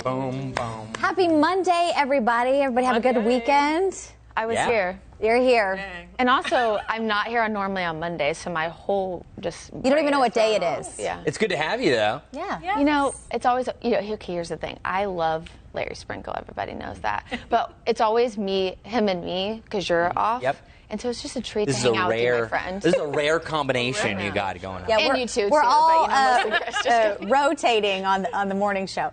Boom, boom. Happy Monday, everybody. Everybody have a good weekend. I was here. You're here. Dang. And also, I'm not here normally on Mondays, so my whole just... You don't even know what day it is. Yeah. It's good to have you, though. Yeah. Yes. You know, it's always... okay, here's the thing. I love Larry Sprinkle. Everybody knows that. But it's always him and me, because you're off. Yep. And so it's just a treat to hang out with my friends. This is a rare combination you got going on. Yeah, and you too. We're all rotating on the morning show.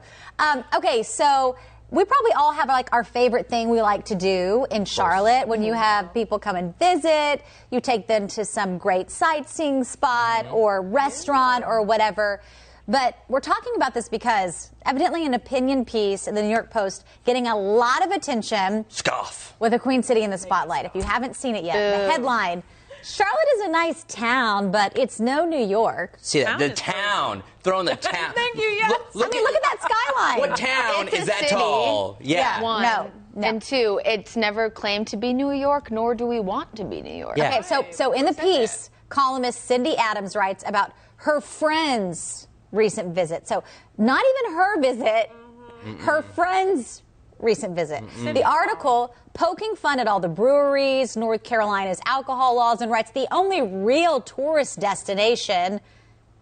Okay, so we probably all have like our favorite thing we like to do in Charlotte. When you have people come and visit, you take them to some great sightseeing spot or restaurant or whatever. But we're talking about this because evidently an opinion piece in the New York Post getting a lot of attention. Scoff. With the Queen City in the spotlight. If you haven't seen it yet, the headline, Charlotte is a nice town, but it's no New York. See that? The town. Throwing the town. Thank you, yes. Look at that skyline. What town It's is a that city. tall? Yeah. One. No. And two, it's never claimed to be New York, nor do we want to be New York. Yeah. Okay, so in the piece, columnist Cindy Adams writes about her friend's recent visit. So not even her visit, her friend's recent visit. The article poking fun at all the breweries, North Carolina's alcohol laws, and writes the only real tourist destination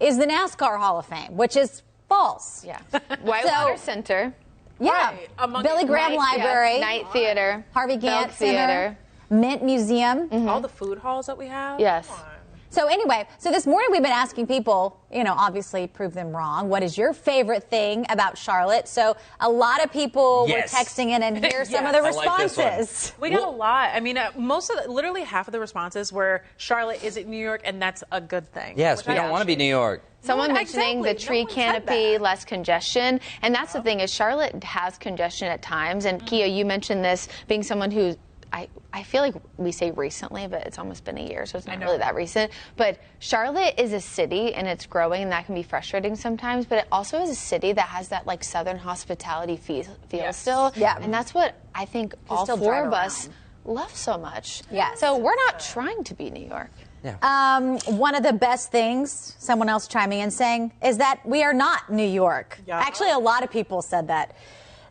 is the NASCAR Hall of Fame, which is false. Yeah. Whitewater Center. Yeah. Right. Billy Graham Library. Night Theater. Harvey Belk Gantt Center. Theater. Mint Museum. All the food halls that we have. Yes. Come on. So anyway, so this morning we've been asking people, obviously prove them wrong. What is your favorite thing about Charlotte? So a lot of people were texting in, and here's some of the Yes. I like this one. responses. We got a lot. I mean, literally half of the responses were Charlotte isn't New York, and that's a good thing. Yes, we don't want to be New York. Someone No, mentioning exactly. the tree No one said canopy, that. less congestion. And that's the thing is Charlotte has congestion at times. And Kia, you mentioned this being someone who I feel like we say recently, but it's almost been a year, so it's not really that recent. But Charlotte is a city, and it's growing, and that can be frustrating sometimes. But it also is a city that has that like Southern hospitality feel still. Yeah. And that's what I think all still four drive of us love so much. Yes. So we're not trying to be New York. One of the best things, someone else chiming in saying, is that we are not New York. Yeah. Actually, a lot of people said that.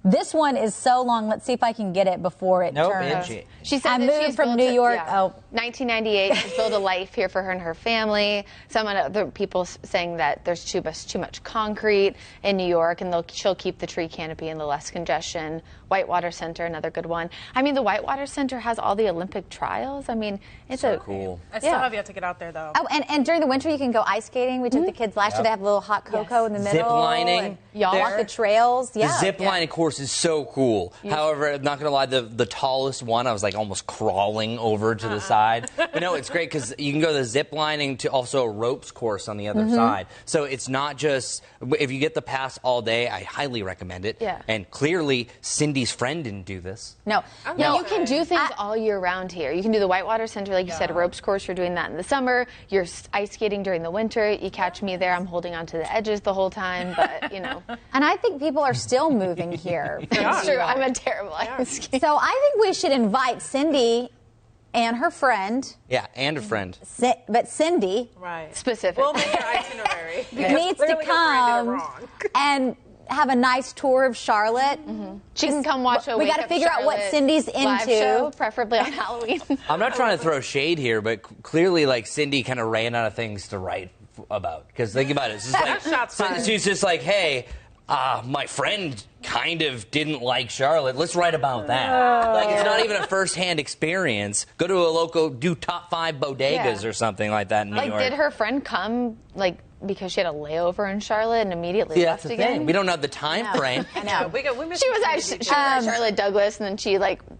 This one is so long. Let's see if I can get it before it turns. She said I that moved she's from built New York. 1998. She's built a life here for her and her family. Some other people saying that there's too much concrete in New York, and she'll keep the tree canopy and the less congestion. Whitewater Center, another good one. I mean, the Whitewater Center has all the Olympic trials. I mean, it's So cool. I still have yet to get out there, though. Oh, and during the winter you can go ice skating. We took the kids last year. They have a little hot cocoa in the middle. Zip lining. And y'all walk there. the trails. The zip lining course is so cool. However, I'm not going to lie, the tallest one, I was like almost crawling over to the side. But no, it's great because you can go the zip lining to also a ropes course on the other side. So it's not just, if you get the pass all day, I highly recommend it. Yeah. And clearly, Cindy's friend didn't do this. No. You can do things all year round here. You can do the Whitewater Center, like you said, a ropes course. You're doing that in the summer. You're ice skating during the winter. You catch me there. I'm holding onto the edges the whole time, but, And I think people are still moving here. It's true. I'm a terrible ice skater. So I think we should invite Cindy and her friend. Yeah, and a friend. But Cindy Right. Specific. We'll make our itinerary. needs to come and have a nice tour of Charlotte. She can come watch a We Wake got to Up figure out what Charlotte Cindy's live into. show, preferably on Halloween. I'm not trying to throw shade here, but clearly, like, Cindy kind of ran out of things to write about. Because think about it. It's just like, Shots fired. she's just like, hey, my friend kind of didn't like Charlotte. Let's write about that. Like, it's not even a first-hand experience. Go to a local, do top 5 bodegas or something like that in New York. Did her friend come, because she had a layover in Charlotte and immediately Yeah, left that's the again? thing. We don't know the time frame. I know. We missed She was at Charlotte Douglas, and then she,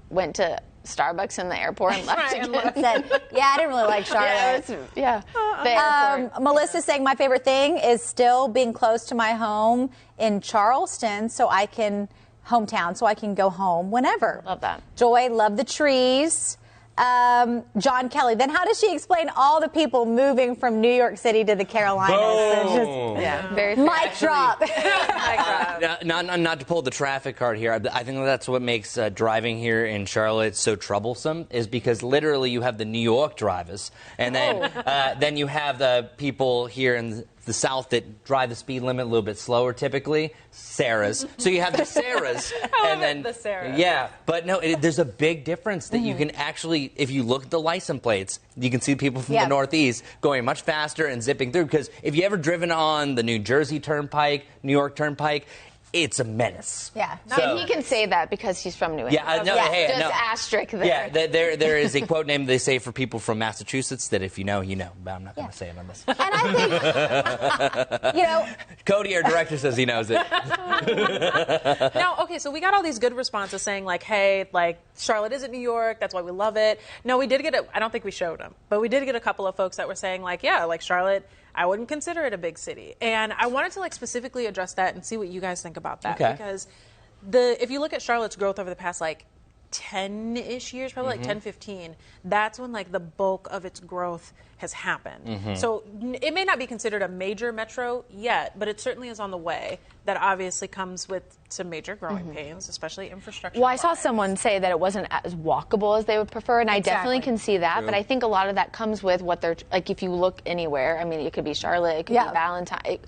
went to Starbucks in the airport and left Right, and again. Said, yeah, I didn't really like Charlotte. The airport. Melissa's saying my favorite thing is still being close to my home in Charleston, hometown, so I can go home whenever. Love that. Joy, love the trees. John Kelly. Then how does she explain all the people moving from New York City to the Carolinas? Boom. Very fair. Mic drop. Not to pull the traffic card here. I think that's what makes driving here in Charlotte so troublesome, is because literally you have the New York drivers, and then you have the people here in the South that drive the speed limit a little bit slower typically. Sarahs. So you have the Sarahs. And then the Sarah. Yeah, but no, there's a big difference that you can actually, if you look at the license plates, you can see people from the Northeast going much faster and zipping through. Because if you ever driven on the New Jersey Turnpike, New York Turnpike, it's a menace. Yeah. So, and he can say that because he's from New England. Yeah, no, hey, just no. asterisk there. Yeah, there is a quote name they say for people from Massachusetts that if you know, you know. But I'm not going to say it on this. And I think, you know, Cody, our director, says he knows it. Now, okay, so we got all these good responses saying, like, hey, like, Charlotte isn't New York, that's why we love it. No, we did get I don't think we showed them, but we did get a couple of folks that were saying, like, yeah, like, Charlotte, I wouldn't consider it a big city. And I wanted to, like, specifically address that and see what you guys think about that. Okay. Because if you look at Charlotte's growth over the past, like, 10-ish years, probably like 10, 15, that's when, like, the bulk of its growth has happened. So it may not be considered a major metro yet, but it certainly is on the way. That obviously comes with some major growing pains, especially infrastructure. Well, I saw someone say that it wasn't as walkable as they would prefer, and I definitely can see that. True. But I think a lot of that comes with what they're like. If you look anywhere, I mean, it could be Charlotte, it could be Valentine.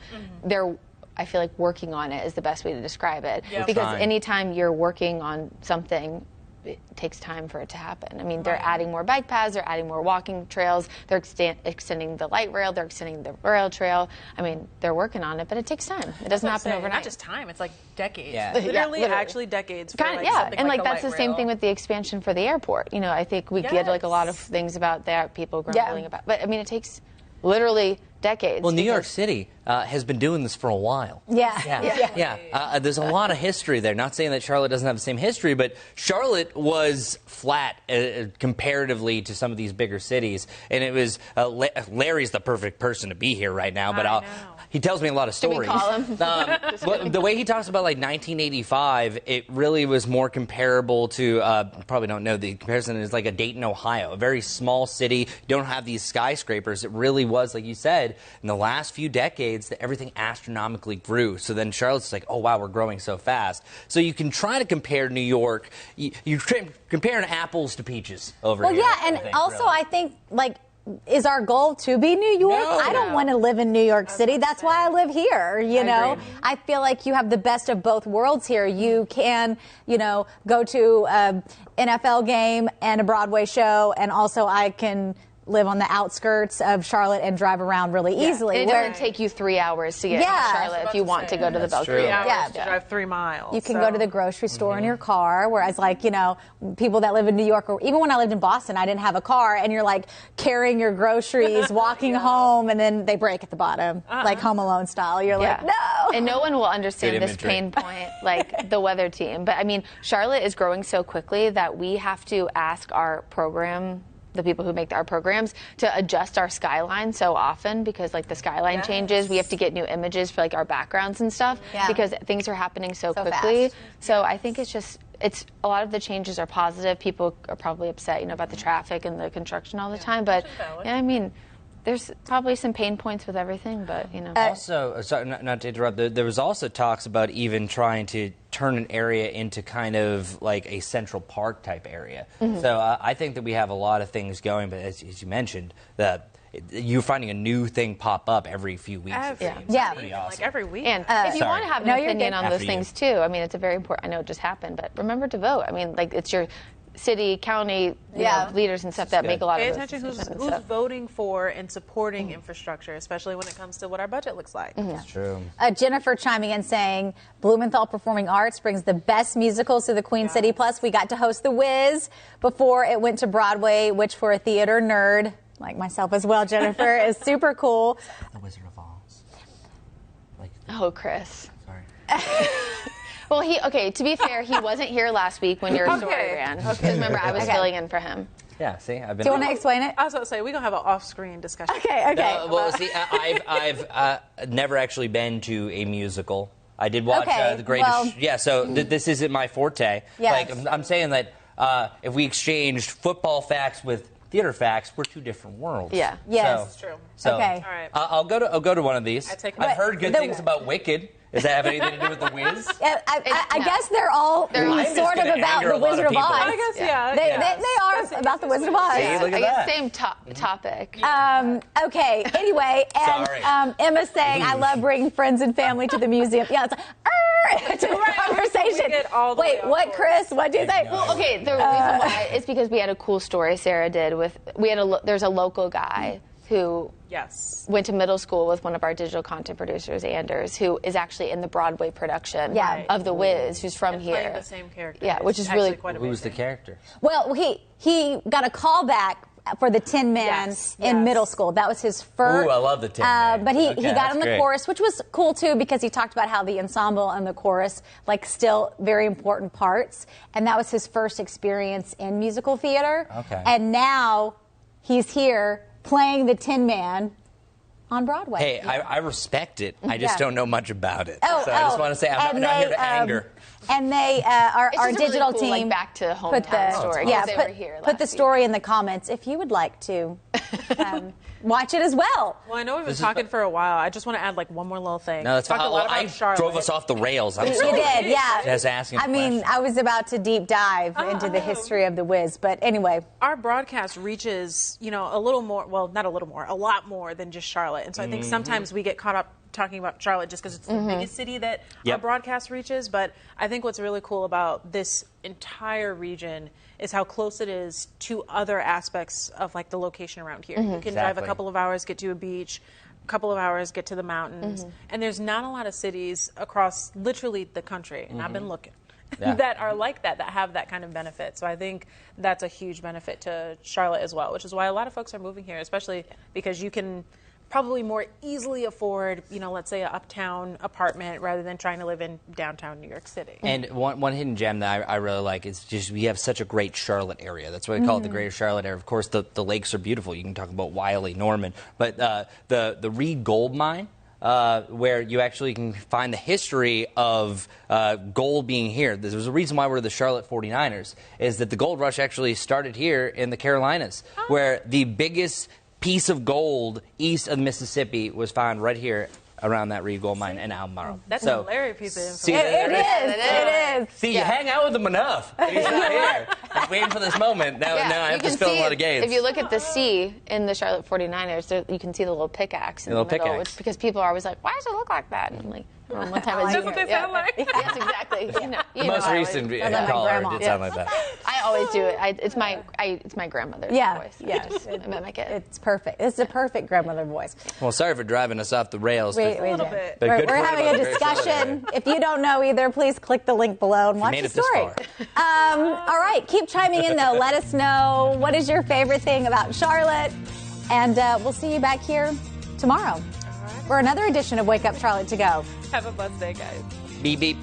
They're, I feel like, working on it is the best way to describe it. Because anytime you're working on something, it takes time for it to happen. I mean, they're adding more bike paths, they're adding more walking trails, they're extending the light rail, they're extending the rail trail. I mean, they're working on it, but it takes time. It doesn't happen overnight. Not just time, it's like decades. Yeah. Literally, actually decades. For Kind of, like something and like that's the same rail. thing with the expansion for the airport. You know, I think we get like a lot of things about that, people grumbling about, but I mean, it takes literally decades. Well, New York City has been doing this for a while. Yeah. There's a lot of history there. Not saying that Charlotte doesn't have the same history, but Charlotte was flat comparatively to some of these bigger cities. And it was Larry's the perfect person to be here right now. But he tells me a lot of stories. Should we call him? But the way he talks about like 1985, it really was more comparable to probably don't know the comparison is like a Dayton, Ohio, a very small city. You don't have these skyscrapers. It really was, like you said, in the last few decades that everything astronomically grew. So then Charlotte's like, oh wow, we're growing so fast. So you can try to compare New York. You're comparing apples to peaches over here. Well, yeah, and also I think, like, is our goal to be New York? No. I don't want to live in New York City. That's why I live here, you know? I feel like you have the best of both worlds here. You can, you know, go to an NFL game and a Broadway show, and also I can live on the outskirts of Charlotte and drive around really easily. And it doesn't take you 3 hours to get to Charlotte if you want to go to the Belgrade. 3 hours to drive 3 miles. You can go to the grocery store in your car, whereas, like, you know, people that live in New York, or even when I lived in Boston, I didn't have a car, and you're, like, carrying your groceries, walking home, and then they break at the bottom, like Home Alone style. You're like, no! And no one will understand Good this imagery. pain point like the weather team. But, I mean, Charlotte is growing so quickly that we have to ask our program, the people who make our programs, to adjust our skyline so often because, like, the skyline changes. We have to get new images for, like, our backgrounds and stuff because things are happening so quickly. Fast. So I think it's a lot of the changes are positive. People are probably upset, you know, about the traffic and the construction all the time. But, yeah, I mean, there's probably some pain points with everything, but, you know. Also, sorry, not to interrupt, there was also talks about even trying to turn an area into kind of like a Central Park type area. So I think that we have a lot of things going, but as you mentioned, you're finding a new thing pop up every few weeks. It seems. Yeah. Pretty awesome. Like every week. And if you want to have an opinion on those things too, I mean, it's a very important, I know it just happened, but remember to vote. I mean, like, it's your city, county, you know, leaders and stuff that make a lot Pay of attention those decisions. who's voting for and supporting infrastructure, especially when it comes to what our budget looks like. That's true. Jennifer chiming in saying, Blumenthal Performing Arts brings the best musicals to the Queen City. Plus, we got to host The Wiz before it went to Broadway, which for a theater nerd, like myself as well, Jennifer, is super cool. The Wizard of Oz. Like, Oh, Chris. sorry. Well, to be fair, he wasn't here last week when your story ran. Because remember, I was filling in for him. Yeah, see, I've been. Do you want to explain it? I was about to say, we're going to have an off-screen discussion. Okay. well, see, I've never actually been to a musical. I did watch The Greatest. So this isn't my forte. Yes. Like, I'm saying that if we exchanged football facts with theater facts, we're two different worlds. Yeah. Yes. That's true. So, Okay. All right. I'll go to one of these. I've heard good the- things about Wicked. Does that have anything to do with The Wiz? I guess they're all I'm just sort of gonna about anger the a lot Wizard of of people. Oz. I guess, yeah. They are about the Wizard of Oz. See, look at I guess that. same topic. Okay. Anyway, and Sorry. Emma's saying, "I love bringing friends and family to the museum." Yeah, it's like, it's a conversation. We get all the way Wait, off what, course. Chris? What'd you say? Well, okay, the reason why is because we had a cool story Sarah did with there's a local guy who Yes. went to middle school with one of our digital content producers, Anders, who is actually in the Broadway production Yeah. of The Wiz, who's from Playing here. the same character. Yeah, which It's is really actually quite Who's the amazing. character? Well, he got a call back for the Tin Man Yes, in yes. middle school. That was his first. Ooh, I love the Tin Man. But he Okay, got that's in the great. chorus, which was cool too, because he talked about how the ensemble and the chorus, like, still very important parts. And that was his first experience in musical theater. Okay. And now he's here playing the Tin Man on Broadway. Hey, I respect it. I just Yeah. don't know much about it. Oh, so I just want to say I'm not here to anger. And they, our It's just a really digital cool, team, like, back to put hometown the story, 'cause Yeah, they put, were here put last the story in the comments if you would like to watch it as well. Well, I know we've been This is talking for a while. I just want to add like one more little thing. No, that's Talked fine. a lot I about Charlotte. drove us off the rails. I'm You sorry. did, yeah. Just asking. I mean, I was about to deep dive into the history of the Wiz, but anyway. Our broadcast reaches, a little more, well, not a little more, a lot more than just Charlotte. And so I think sometimes we get caught up talking about Charlotte just because it's the biggest city that our Yep. broadcast reaches. But I think what's really cool about this entire region is how close it is to other aspects of like the location around here. You can drive a Exactly. couple of hours, get to a beach, a couple of hours, get to the mountains. And there's not a lot of cities across literally the country. And I've been looking. Yeah. That are like that have that kind of benefit. So I think that's a huge benefit to Charlotte as well, which is why a lot of folks are moving here, especially because you can probably more easily afford, let's say an uptown apartment rather than trying to live in downtown New York City. And one hidden gem that I really like is just we have such a great Charlotte area. That's why we call it the Greater Charlotte area. Of course, the lakes are beautiful. You can talk about Wiley, Norman, but the Reed Gold Mine. Where you actually can find the history of gold being here. There's a reason why we're the Charlotte 49ers, is that the gold rush actually started here in the Carolinas, where the biggest piece of gold east of the Mississippi was found right here around that Reed Gold Mine in Albemarle. That's so, a hilarious piece of information. See, It is. See, you hang out with him enough. He's not here. I'm waiting for this moment. Now I have you to can spill a see lot of games. If you look at the C in the Charlotte 49ers, you can see the little pickaxe in The the little middle. pickaxe. It's because people are always like, why does it look like that? And I'm like, one time That's what they sound like. Yes, exactly. the most recent like my caller grandma. did sound like that. I always do it. It's my grandmother's Yeah, voice. yeah. I just mimic it. It's perfect. It's a perfect grandmother voice. Well, sorry for driving us off the rails. Wait, little bit. But We're good point having about a the Greater Charlotte discussion. area. If you don't know either, please click the link below and watch made the it this story. All right, keep chiming in though. Let us know what is your favorite thing about Charlotte, and we'll see you back here tomorrow for another edition of Wake Up Charlotte to Go. Have a blessed day, guys. Beep beep.